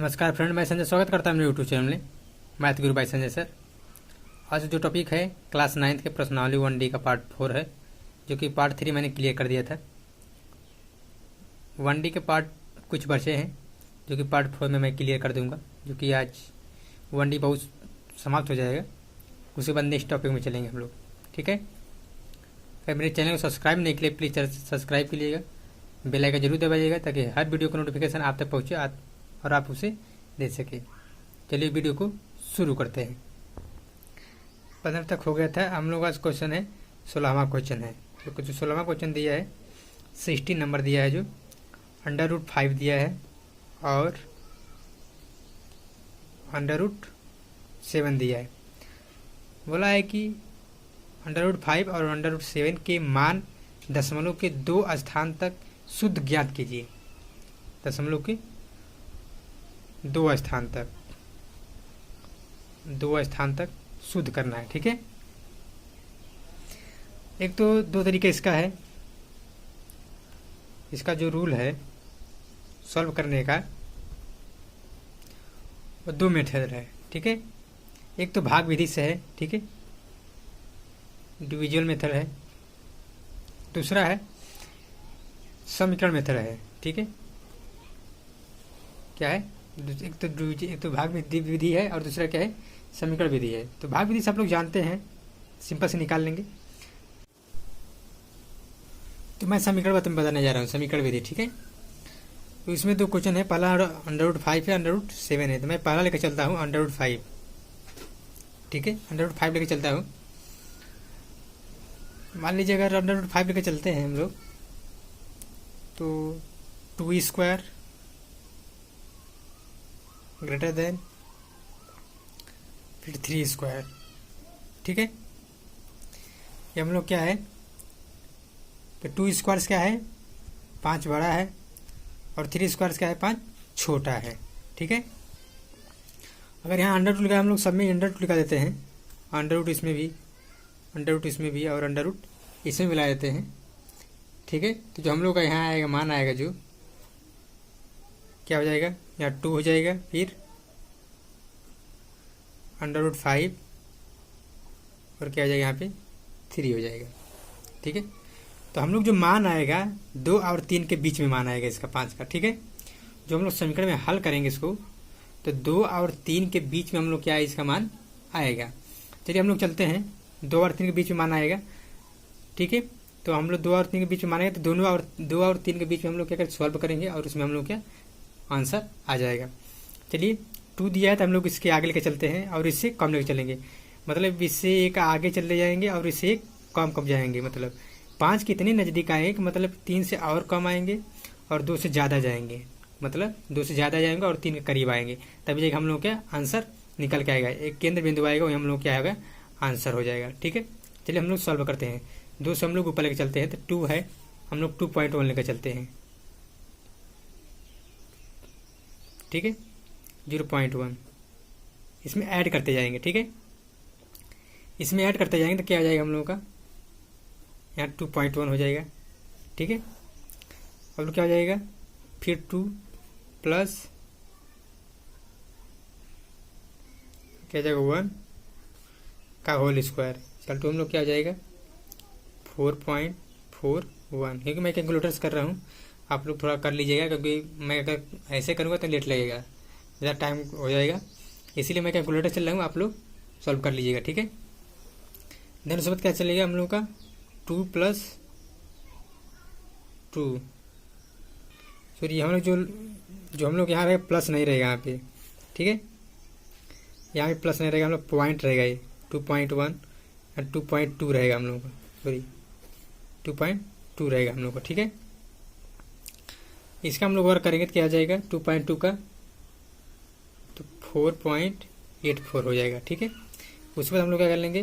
नमस्कार फ्रेंड, मैं संजय स्वागत करता हूं मेरे यूट्यूब चैनल में मैथ गुरु बाय संजय सर। आज जो टॉपिक है क्लास 9 के प्रश्नावली 1D का पार्ट 4 है, जो कि पार्ट 3 मैंने क्लियर कर दिया था। 1D के पार्ट कुछ बचे हैं जो कि पार्ट 4 में मैं क्लियर कर दूंगा, जो कि आज 1D बहुत समाप्त हो जाएगा। उसके बाद नेक्स्ट टॉपिक में चलेंगे हम लोग, ठीक है। अगर मेरे चैनल को सब्सक्राइब नहीं किए प्लीज़ सब्सक्राइब कीजिएगा, बेल आइकन जरूर दबाइएगा ताकि हर वीडियो का नोटिफिकेशन आप तक पहुँचे और आप उसे दे सके। चलिए वीडियो को शुरू करते हैं। 15 तक हो गया था हम लोग। आज क्वेश्चन है 16वां क्वेश्चन है। तो जो 16वां क्वेश्चन दिया है 16 नंबर दिया है, जो √5 दिया है और √7 दिया है। बोला है कि √5 और √7 के मान दशमलव के 2 स्थान तक शुद्ध ज्ञात कीजिए। दशमलव के 2 स्थान तक शुद्ध करना है, ठीक है। एक तो 2 तरीके इसका है। इसका जो रूल है सॉल्व करने का वो 2 मेथड है, ठीक है। एक तो भाग विधि से है, ठीक है, डिविजुअल मेथड है। दूसरा है समीकरण मेथड है, ठीक है। क्या है? एक तो भाग विधि है और दूसरा क्या है? समीकरण विधि है। तो भाग विधि से आप लोग जानते हैं, सिंपल से निकाल लेंगे। तो मैं समीकरण बताने जा रहा हूँ, समीकरण विधि, ठीक है। तो इसमें 2 क्वेश्चन है। पहला √5 है, √7 है। तो मैं पहला लेकर चलता हूँ √5, ठीक है। √5 लेकर चलता हूँ। मान लीजिए अगर √5 लेकर चलते हैं हम लोग, तो 2² ग्रेटर देन फिर 3², ठीक है। ये हम लोग क्या है, तो 2² क्या है? 5 बड़ा है और 3² क्या है? 5 छोटा है, ठीक है। अगर यहाँ √2 लिखा, हम लोग सब में √2 लिखा देते हैं। √2 इसमें भी, √2 इसमें भी और √2 इसमें मिला देते हैं, ठीक है। तो जो हम लोग का यहाँ आएगा मान आएगा, जो क्या हो जाएगा, यहाँ 2 हो जाएगा, फिर √5 और क्या हो जाएगा यहाँ पे 3 हो जाएगा, ठीक है। तो हम लोग जो मान आएगा 2 और 3 के बीच में मान आएगा इसका 5 का, ठीक है। जो हम लोग समीकरण में हल करेंगे इसको, तो 2 और 3 के बीच में हम लोग क्या है, इसका मान आएगा। चलिए हम लोग चलते हैं, 2 और 3 के बीच में मान आएगा, ठीक है। तो हम लोग 2 और 3 के बीच में मान आएगा, तो 2 और 3 के बीच में हम लोग क्या करें, सॉल्व करेंगे और उसमें हम लोग क्या आंसर आ जाएगा। चलिए 2 दिया है तो हम लोग इसके आगे लेके चलते हैं और इससे कम लेके चलेंगे। मतलब इससे एक आगे चले जाएंगे और इससे एक कम जाएंगे। मतलब 5 कितने नज़दीक आएंगे कि मतलब 3 से और कम आएंगे और 2 से ज़्यादा जाएंगे। मतलब 2 से ज़्यादा जाएंगे और 3 के करीब आएंगे, तभी जाएगा हम लोग क्या आंसर निकल के आएगा। एक केंद्र बिंदु आएगा, वही हम लोग क्या होगा, आंसर हो जाएगा, ठीक है। चलिए हम लोग सॉल्व करते हैं। 2 से हम लोग ऊपर लेके चलते हैं, तो 2 है, हम लोग 2.1 लेकर चलते हैं, ठीक है। 0.1 इसमें ऐड करते जाएंगे, ठीक है। इसमें ऐड करते जाएंगे तो क्या हो जाएगा हम लोगों का, यहाँ 2.1 हो जाएगा, ठीक है। अब लोग क्या हो जाएगा, फिर 2 प्लस क्या जाएगा 1 का होल स्क्वायर। चल तो हम लोग क्या हो जाएगा 4.41। क्योंकि मैं कैलकुलेटर्स कर रहा हूँ, आप लोग थोड़ा कर लीजिएगा, क्योंकि मैं अगर ऐसे करूँगा तो लेट लगेगा, ज़्यादा टाइम हो जाएगा, इसीलिए मैं कैलकुलेटर चल रहा हूँ, आप लोग सॉल्व कर लीजिएगा, ठीक है। देन उसके बाद क्या चलेगा हम लोग का 2 + 2। सॉरी, हम लोग जो हम लोग यहाँ पे प्लस नहीं रहेगा यहाँ पे, ठीक है। यहाँ पे प्लस नहीं रहेगा, हम लोग पॉइंट रहेगा, ये 2.1 और 2.2 रहेगा हम लोग का, सॉरी 2.2 रहेगा हम लोग का, ठीक है। इसका हम लोग वर्क करेंगे तो क्या आ जाएगा 2.2 का, तो 4.84 हो जाएगा, ठीक है। उसके बाद हम लोग क्या कर लेंगे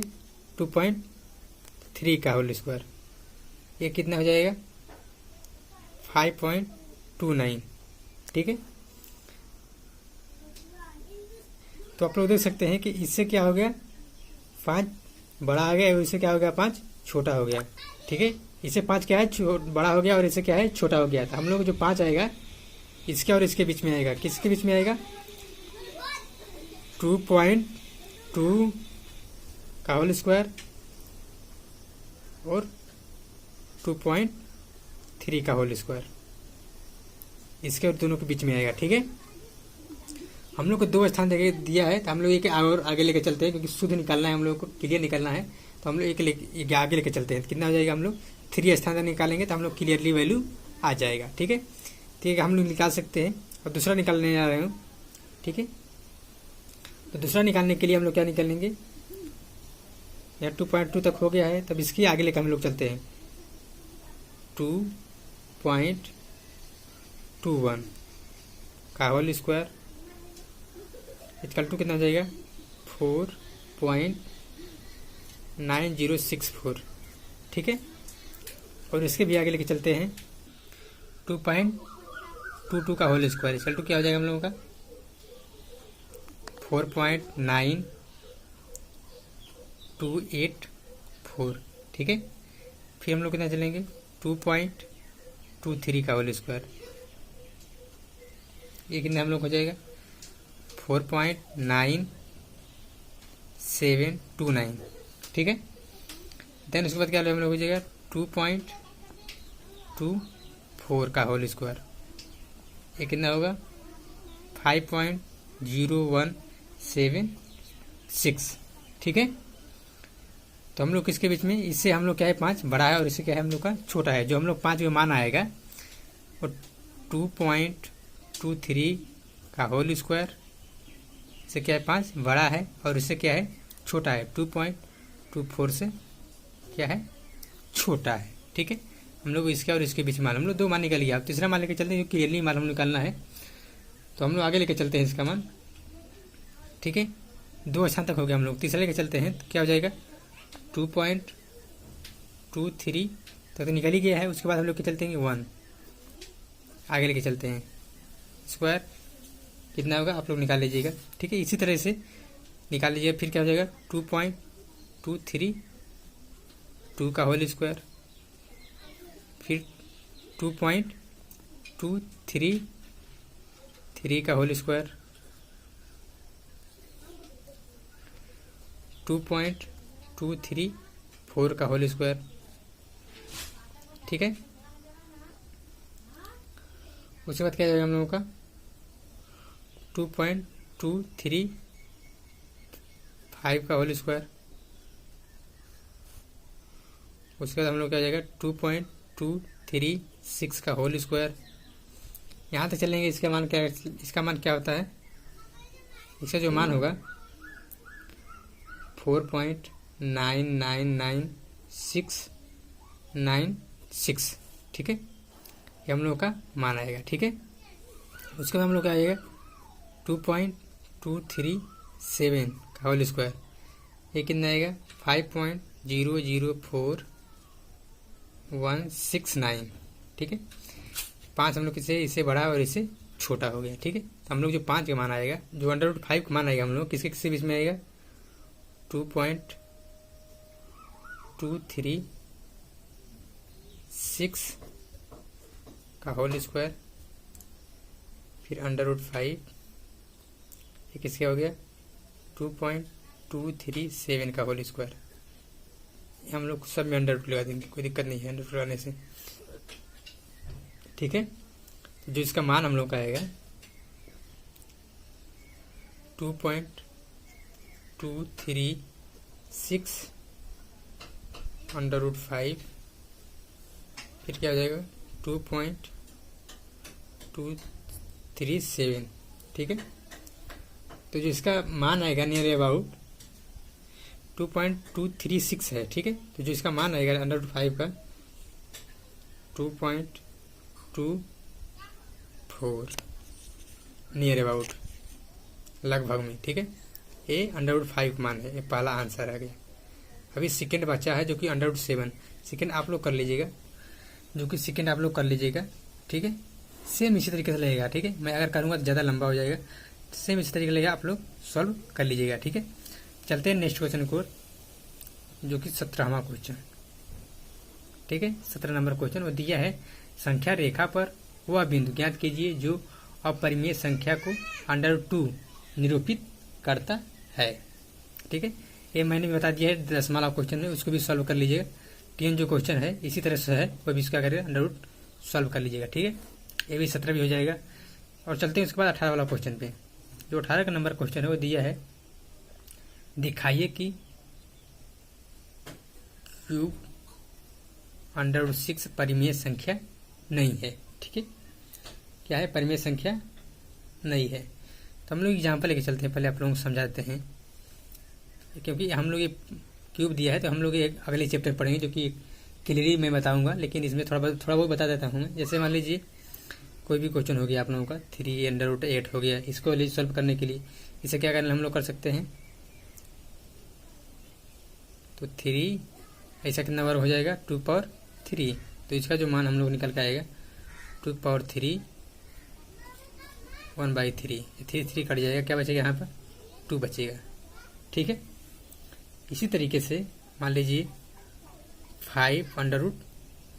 2.3 का होल स्क्वायर, ये कितना हो जाएगा 5.29, ठीक है। तो आप लोग देख सकते हैं कि इससे क्या हो गया 5 बड़ा आ गया और इससे क्या हो गया 5 छोटा हो गया, ठीक है। इससे 5 क्या है बड़ा हो गया और इससे क्या है छोटा हो गया। तो हम लोग जो 5 आएगा इसके और इसके बीच में आएगा, किसके बीच में आएगा 2.2 का होल स्क्वायर और 2.3 का होल स्क्वायर, इसके और दोनों के बीच में आएगा। ठीक है, हम लोग को 2 स्थान दिया है, तो हम लोग एक और आगे लेके चलते हैं, क्योंकि शुद्ध निकालना है हम लोग को, क्लियर निकालना है, तो हम लोग एक आगे लेके चलते हैं। कितना हो जाएगा, हम लोग 3 स्थान निकालेंगे तो हम लोग क्लियरली वैल्यू आ जाएगा। ठीक है, ठीक है, हम लोग निकाल सकते हैं। और दूसरा निकालने जा रहे हूँ। ठीक है, तो दूसरा निकालने के लिए हम लोग क्या निकालेंगे, यहाँ 2.2 तक हो गया है, तब इसकी आगे लेकर हम लोग चलते हैं। 2.21 का होल स्क्वायर इक्वल टू कितना हो जाएगा, 4.9064। ठीक है, और इसके भी आगे लेके चलते हैं। 2.22 का होल स्क्वायर इक्वल टू क्या हो जाएगा हम लोगों का, 4.9284। ठीक है, फिर हम लोग कितना चलेंगे, 2.23 का होल स्क्वायर, ये कितना हम लोग हो जाएगा, 4.9729। ठीक है, देन उसके बाद क्या हम लोग हो जाएगा, 2.24 का होल स्क्वायर, ये कितना होगा, 5.0176। ठीक है, तो हम लोग किसके बीच में, इससे हम लोग क्या है 5 बड़ा है और इससे क्या है हम लोग का छोटा है। जो हम लोग 5 में मान आएगा और 2.23 का होल स्क्वायर, इससे क्या है 5 बड़ा है और इससे क्या है छोटा है, 2.24 से क्या है छोटा है। ठीक है, हम लोग इसके और इसके बीच मान, हम लोग 2 मान निकाल लिया। अब तीसरा मान लेके चलते हैं, क्लियरली मान हम निकालना है, तो हम लोग आगे लेके चलते हैं इसका मान। ठीक है, 2 स्थान तक हो गया, हम लोग तीसरा लेके चलते हैं, तो क्या हो जाएगा, 2.23 तक तो निकल ही गया है। उसके बाद हम लोग के चलते हैं 1 आगे लेके चलते हैं, स्क्वायर कितना होगा आप लोग निकाल लीजिएगा। ठीक है, इसी तरह से निकाल लीजिएगा। फिर क्या हो जाएगा, 2.232 का होल स्क्वायर, फिर 2.233 का होल स्क्वायर, 2.234 का होल स्क्वायर। ठीक है, उसके बाद क्या जाएगा हम लोगों का, 2.235 का होल स्क्वायर। उसके बाद हम लोग क्या जाएगा, 2.236 का होल स्क्वायर। यहाँ तक चलेंगे, इसका मान क्या होता है, इसका जो मान होगा 4.999696। ठीक है, ये हम लोग का मान आएगा। ठीक है, उसके बाद हम लोग क्या आएगा, 2.237 का होल स्क्वायर, ये कितना आएगा, 5.004169। ठीक है, 5 हम लोग इससे बड़ा और इससे छोटा हो गया। ठीक है, तो हम लोग जो 5 का मान आएगा, जो √5 का मान आएगा हम लोग किसके बीच में आएगा, 2.236 का होल स्क्वायर, फिर √5, ये किसका हो गया, 2.237 का होल स्क्वायर। हम लोग सब में √ लगा देंगे, कोई दिक्कत नहीं है √ लगाने से। ठीक है, तो जो इसका मान हम लोग का आएगा 2.236 √5, फिर क्या हो जाएगा, 2.237। ठीक है, तो जो इसका मान आएगा नियर अबाउट 2.236 है। ठीक है, तो जो इसका मान आएगा √5 का 2.24 नियर अबाउट, लगभग में। ठीक है, ये √5 मान है, ये पहला आंसर आ गया। अभी सेकंड बचा है जो कि √7। सेकंड आप लोग कर लीजिएगा, ठीक है, सेम इसी तरीके से लगेगा। ठीक है, मैं अगर करूँगा तो ज़्यादा लंबा हो जाएगा, सेम इसी तरीके लगेगा, आप लोग सॉल्व कर लीजिएगा। ठीक है, चलते हैं नेक्स्ट क्वेश्चन को, जो कि 17वां क्वेश्चन। ठीक है, 17 नंबर क्वेश्चन वो दिया है, संख्या रेखा पर वह बिंदु ज्ञात कीजिए जो अपरिमेय संख्या को √2 निरूपित करता है। ठीक है, ये मैंने भी बता दिया है दशमलव क्वेश्चन में, उसको भी सॉल्व कर लीजिएगा। टीएन जो क्वेश्चन है इसी तरह से है, वो भी इसका करेगा अंडर रूट सॉल्व कर लीजिएगा। ठीक है, ये भी 17 भी हो जाएगा। और चलते हैं उसके बाद 18 वाला क्वेश्चन पे। जो 18 का नंबर क्वेश्चन है वो दिया है, दिखाइए कि क्यूब अंडर रूट 6 परिमेय संख्या नहीं है। ठीक है, क्या है? परिमेय संख्या नहीं है। तो हम लोग एग्जाम्पल लेके चलते हैं, पहले आप लोगों को समझाते हैं, क्योंकि हम लोग ये क्यूब दिया है तो हम लोग एक अगले चैप्टर पढ़ेंगे जो कि क्लियरली मैं बताऊंगा, लेकिन इसमें थोड़ा बहुत बता देता हूँ मैं। जैसे मान लीजिए कोई भी क्वेश्चन हो गया आप लोगों का 3 अंडर रूट 8 हो गया, इसको सॉल्व करने के लिए इसे क्या करना हम लोग कर सकते हैं, तो 3 ऐसा कितना बार हो जाएगा 2 पावर 3, तो इसका जो मान हम लोग निकल के आएगा 2 पावर 3 1/3, 3 कट जाएगा, क्या बचेगा यहाँ पर 2 बचेगा। ठीक है, इसी तरीके से मान लीजिए 5 अंडर रूट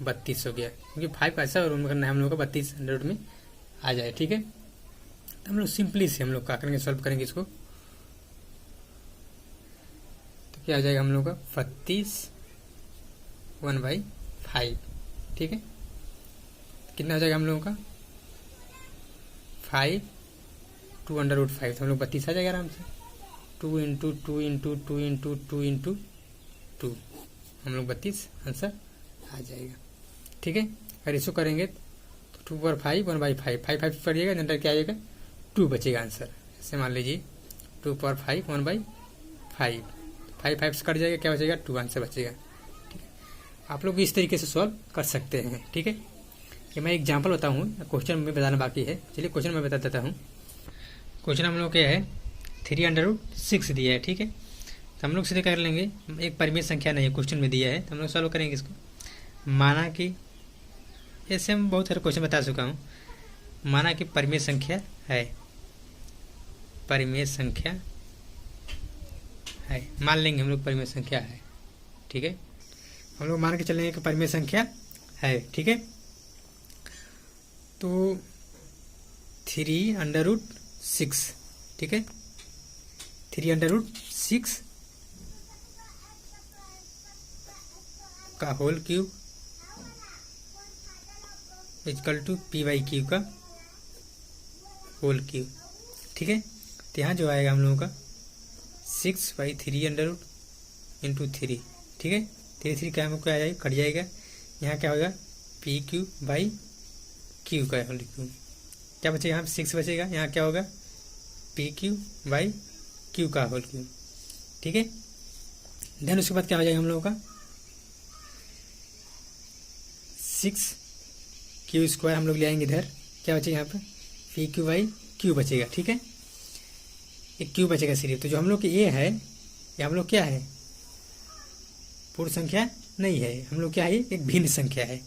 32 हो गया, क्योंकि 5 का ऐसा रूम करना है हम लोग का 32 अंडर रूट में आ जाए। ठीक है, तो हम लोग सिंपली से हम लोग क्या करेंगे, सॉल्व करेंगे इसको, तो क्या आ जाएगा हम लोग का 32 1/5। ठीक है, कितना हो जाएगा हम लोगों का 5 2 अंडर रूट 5, तो हम लोग 32 आ जाएगा आराम से। 2 इंटू 2 इंटू 2 इंटू 2 इंटू 2, हम लोग 32 आंसर आ जाएगा। ठीक है, अगर इसको करेंगे तो 2 पर 5 1/5, 5 पड़िएगा, अंदर क्या आएगा 2 बचेगा आंसर। ऐसे मान लीजिए 2 पर 5 1/5, 5 से कट जाएगा, क्या बचेगा 2 आंसर बचेगा। ठीक है, आप लोग इस तरीके से सॉल्व कर सकते हैं। ठीक है, ये मैं एग्जाम्पल बताऊँ, क्वेश्चन में बताना बाकी है। चलिए क्वेश्चन में बता देता हूँ। क्वेश्चन हम लोग क्या है 3 अंडर रूट 6 दिया है। ठीक है, तो हम लोग सीधे कर लेंगे, एक परिमेय संख्या नहीं है क्वेश्चन में दिया है, तो हम लोग सॉल्व करेंगे इसको। माना कि ऐसे हम बहुत सारे क्वेश्चन बता चुका हूँ, माना कि परिमेय संख्या है, परिमेय संख्या है, मान लेंगे हम लोग परिमेय संख्या है। ठीक है, हम लोग मान के चलेंगे कि परिमेय संख्या है। ठीक है, तो 3 अंडर रूट 6, ठीक है, 3 अंडर रूट 6 का whole cube equal to p/q का होल क्यूब। ठीक है, तो यहाँ जो आएगा हम लोगों का 6/3 अंडर रूट इंटू 3। ठीक है, 3 क्या हमको आ जाएगा, कट जाएगा, यहाँ क्या होगा pq/q का होल क्यूब, क्या बचेगा यहाँ 6 बचेगा, यहाँ क्या होगा pq/q का होल क्यूब। ठीक है, देन उसके बाद क्या हो जाएगा हम लोगों का 6q² हम लोग ले आएंगे इधर, क्या बचेगा यहाँ पर pq/q बचेगा। ठीक है, एक q बचेगा सिर्फ। तो जो हम लोग की a है ये हम लोग क्या है, पूर्ण संख्या नहीं है, हम लोग क्या है एक भिन्न संख्या है।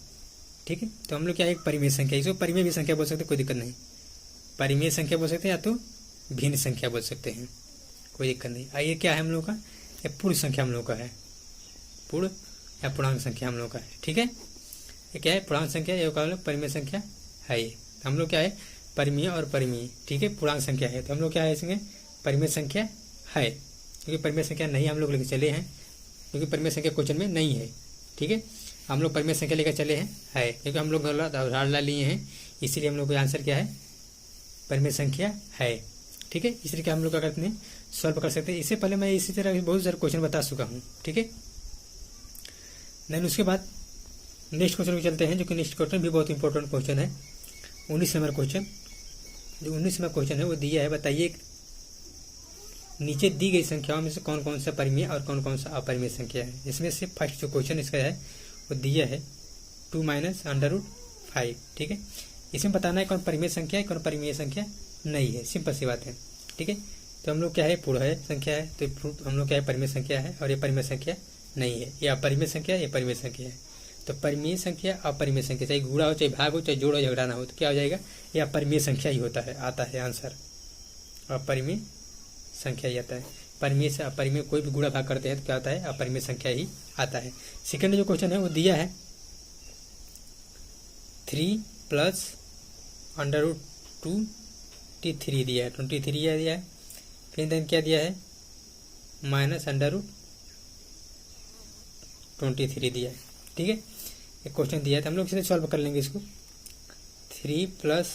ठीक है, तो हम लोग क्या है एक परिमेय संख्या, इसको परिमेय भी संख्या बोल सकते हैं, कोई दिक्कत नहीं, परिमेय संख्या बोल सकते हैं या तो भिन्न संख्या बोल सकते हैं, कोई दिक्कत नहीं। आइए क्या है हम लोग का, ये पूर्ण संख्या हम लोग का है, पूर्ण या पूर्णांक संख्या हम लोग का है। ठीक है, ये क्या है पूर्णांक संख्या, ये क्या परिमेय संख्या है। ये हम लोग क्या है परिमेय और परिमेय। ठीक है, पूर्णांक संख्या है, तो हम लोग क्या है इसमें परिमेय संख्या है, क्योंकि परिमेय संख्या नहीं हम लोग लेकर चले हैं, क्योंकि परिमेय संख्या क्वेश्चन में नहीं है। ठीक है, हम लोग परिमेय संख्या लेकर चले हैं है, क्योंकि हम लोग उदाहरण लिए हैं, इसीलिए हम लोग का आंसर क्या है परिमेय संख्या है। ठीक है, इस तरीके हम लोग क्या करते हैं सॉल्व कर सकते हैं। इससे पहले मैं इसी तरह बहुत सारे क्वेश्चन बता चुका हूँ। ठीक है, देन उसके बाद नेक्स्ट क्वेश्चन में चलते हैं, जो कि नेक्स्ट क्वेश्चन भी बहुत इंपॉर्टेंट क्वेश्चन है, 19 नंबर क्वेश्चन। जो 19 नंबर क्वेश्चन है वो दिया है, बताइए नीचे दी गई संख्याओं में से कौन कौन सा परिमेय और कौन कौन सा अपरिमेय संख्या है। इसमें से फर्स्ट जो क्वेश्चन इसका है वो दिया है 2 - अंडर रूट 5। ठीक है, इसमें बताना है कौन परिमेय संख्या है कौन परिमेय संख्या नहीं है, सिंपल सी बात है। ठीक है, तो हम लोग क्या है पूर्ण है संख्या है, तो हम लोग क्या है परिमेय संख्या है, और ये परिमेय संख्या नहीं है, ये अपरिमेय संख्या है, ये परिमेय संख्या है। तो परिमेय संख्या अपरिमेय संख्या, चाहे गुणा हो चाहे भाग हो चाहे जोड़ हो झगड़ा ना हो, तो क्या हो जाएगा ये अपरिमेय संख्या ही होता है, आता है आंसर अपरिमेय संख्या ही आता है। परिमेय से अपरिमेय कोई भी गुणा भाग करते हैं तो क्या आता है अपरिमेय संख्या ही आता है। सेकंड जो क्वेश्चन है वो दिया है 3 + अंडर रूट 2 23 दिया है, 23 दिया है, फिर देन क्या दिया है, माइनस अंडर रूट 23 दिया है। ठीक है, एक क्वेश्चन दिया है तो हम लोग इसे सॉल्व कर लेंगे इसको। 3 प्लस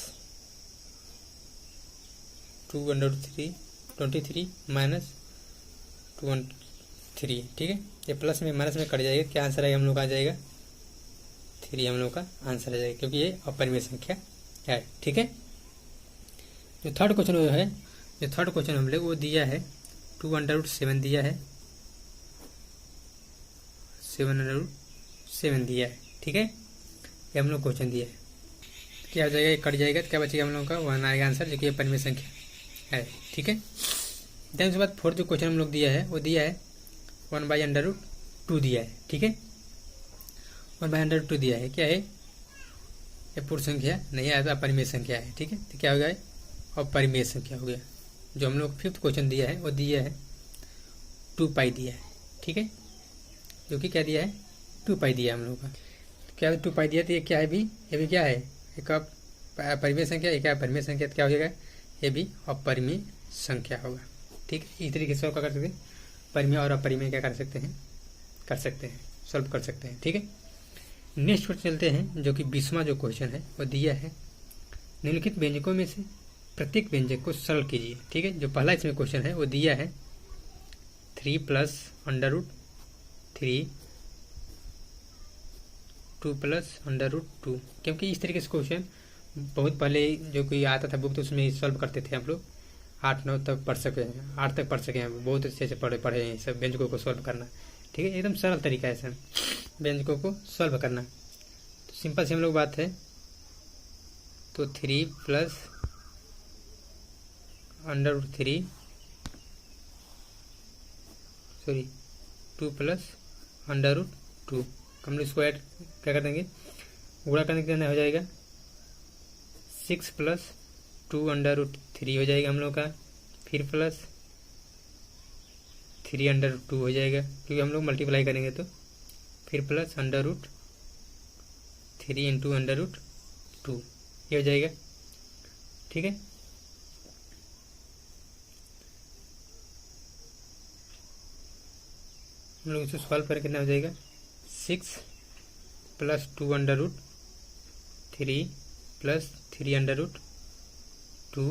2 अंडर रूट 23 माइनस 23। ठीक है, ये प्लस में माइनस में कट जाएगा, क्या आंसर आएगा हम लोग का, आ जाएगा 3 हम लोग का आंसर आ जाएगा, क्योंकि ये अपरिमेय संख्या है। ठीक है, जो थर्ड क्वेश्चन है, जो थर्ड क्वेश्चन हम लोग वो दिया है 2 अंडर रूट 7 दिया है, 7 अंडर रूट 7 दिया है। ठीक है, ये हम लोग क्वेश्चन दिया है, क्या हो जाएगा, ये कट जाएगा तो क्या बचेगा हम लोग का, 1 आएगा आंसर, जो कि अपरिमेय संख्या है। ठीक है, देन उसके बाद फोर्थ जो क्वेश्चन हम लोग दिया है वो दिया है 1/√2 दिया है। ठीक है, 1/√2 दिया है, क्या है, ये पूर्ण संख्या नहीं है, अपरिमेय संख्या है। ठीक है, तो क्या हो गया, अपरिमेय संख्या हो गया। जो हम लोग फिफ्थ क्वेश्चन दिया है वो दिया है 2π दिया है। ठीक है, जो कि क्या दिया है, 2π दिया है हम लोग का, तो क्या 2π दिया, तो ये क्या है भी, ये भी क्या है, एक अपरिमेय संख्या, एक अपरिमेय संख्या, तो क्या हो जाएगा, ये भी अपरिमेय संख्या होगा। ठीक है, इस तरीके से क्या कर सकते हैं, परिमेय और अपरिमेय क्या कर सकते हैं, सॉल्व कर सकते हैं। ठीक है, नेक्स्ट क्वेश्चन चलते हैं, जो कि 20वां जो क्वेश्चन है वो दिया है निम्नलिखित व्यंजकों में से प्रत्येक व्यंजक को सरल कीजिए। ठीक है, जो पहला इसमें क्वेश्चन है वो दिया है 3 plus under root 3 2 plus under root 2, क्योंकि इस तरीके से क्वेश्चन बहुत पहले जो कोई आता था बुक तो उसमें सॉल्व करते थे हम लोग, 8-9 तक पढ़ सके हैं, 8 तक पढ़ सके हैं, बहुत अच्छे से पढ़े हैं सब व्यंजकों को सॉल्व करना। ठीक है, एकदम सरल तरीका है सर व्यंजकों को सॉल्व करना। तो सिंपल से हम लोग बात है, तो 3 plus under root 3 sorry 2 plus under root 2, हम लोग इसको ऐड क्या कर देंगे, गुणा करने के लिए हो जाएगा 6 प्लस 2 अंडर रूट 3 हो जाएगा हम लोग का, फिर प्लस 3 अंडर रूट 2 हो जाएगा, क्योंकि हम लोग मल्टीप्लाई करेंगे तो, फिर plus under root 3 into under root 2 ये हो जाएगा। ठीक है, हम लोग इसे सॉल्व करके कितना हो जाएगा, 6 plus 2 under root 3 plus 3 under root 2,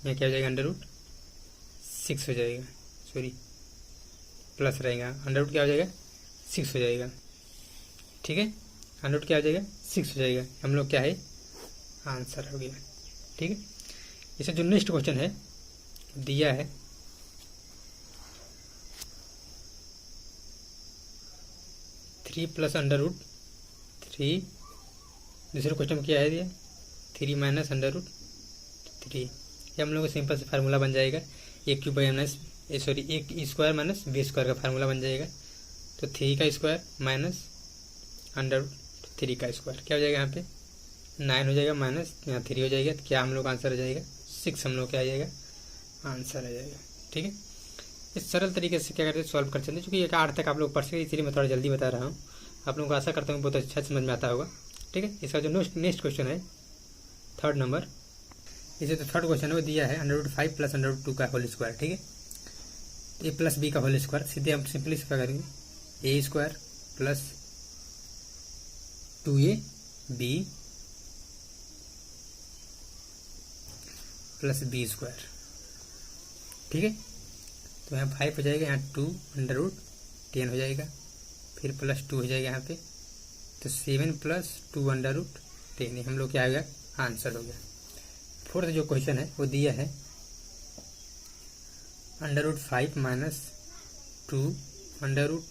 यहाँ क्या हो जाएगा, अंडर रूट 6 हो जाएगा, सॉरी प्लस रहेगा, अंडर रूट क्या हो जाएगा, 6 हो जाएगा। ठीक है, अंडर रूट क्या हो जाएगा, 6 हो जाएगा, हम लोग क्या है, आंसर हो गया। ठीक है, इसे जो नेक्स्ट क्वेश्चन है दिया है 3 प्लस अंडर रूट 3, दूसरे क्वेश्चन में क्या है दिया 3 माइनस अंडर रूट 3, ये हम लोग को सिंपल से फार्मूला बन जाएगा, ए क्यूब बाई माइनस सॉरी एक स्क्वायर माइनस बी स्क्वायर का फार्मूला बन जाएगा। तो 3 का स्क्वायर माइनस अंडर रूट 3 का स्क्वायर क्या हो जाएगा, यहाँ पे 9 हो जाएगा, माइनस यहाँ 3 हो जाएगा, तो क्या हम लोग आंसर आ जाएगा 6, हम लोग क्या आ जाएगा, आंसर आ जाएगा। ठीक है, इस सरल तरीके से क्या करते हैं, सॉल्व कर सकते हैं, क्योंकि एक 8 तक आप लोग पढ़ सकते, इसलिए मैं थोड़ा जल्दी बता रहा हूँ, आप लोगों को आशा करता हूँ बहुत अच्छा समझ में आता होगा। ठीक है, इसका जो नेक्स्ट क्वेश्चन है थर्ड नंबर, इसे तो थर्ड क्वेश्चन है वो दिया है under root 5 plus under root 2 का होल स्क्वायर। ठीक है, ए प्लस बी का होल स्क्वायर, सीधे हम सिंपली से क्या करेंगे, a square plus 2ab plus b square. ठीक है, तो यहाँ 5 हो जाएगा, यहाँ 2 अंडर रूट 10 हो जाएगा, फिर प्लस 2 हो जाएगा यहाँ पे, तो 7 प्लस 2 अंडर रूट 10, हम लोग क्या आ गया, आंसर हो गया। फोर्थ जो क्वेश्चन है वो दिया है under root 5 minus 2 under root,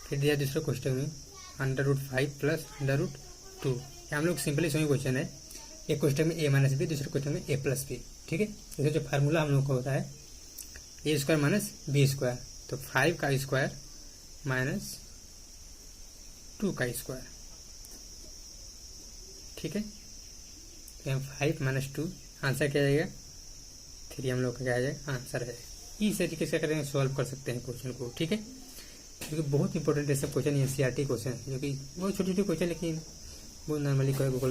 फिर दिया दूसरे क्वेश्चन में under root 5 plus under root 2, हम लोग सिंपली सही क्वेश्चन है, एक क्वेश्चन में ए माइनस बी, दूसरे क्वेश्चन में ए प्लस बी। ठीक है, इसका जो फार्मूला हम लोग को होता है ए स्क्वायर माइनस बी स्क्वायर, तो 5 का स्क्वायर माइनस 2 का स्क्वायर। ठीक है, तो यहाँ 5 माइनस 2 आंसर क्या आएगा, 3 हम लोग का क्या आ जाएगा, आंसर है। इस तरीके से करेंगे सॉल्व कर सकते हैं क्वेश्चन को। ठीक है, क्योंकि बहुत इंपॉर्टेंट है सब क्वेश्चन, एनसीईआरटी क्वेश्चन है, जो कि बहुत छोटी छोटी क्वेश्चन, लेकिन बहुत नॉर्मली गूगल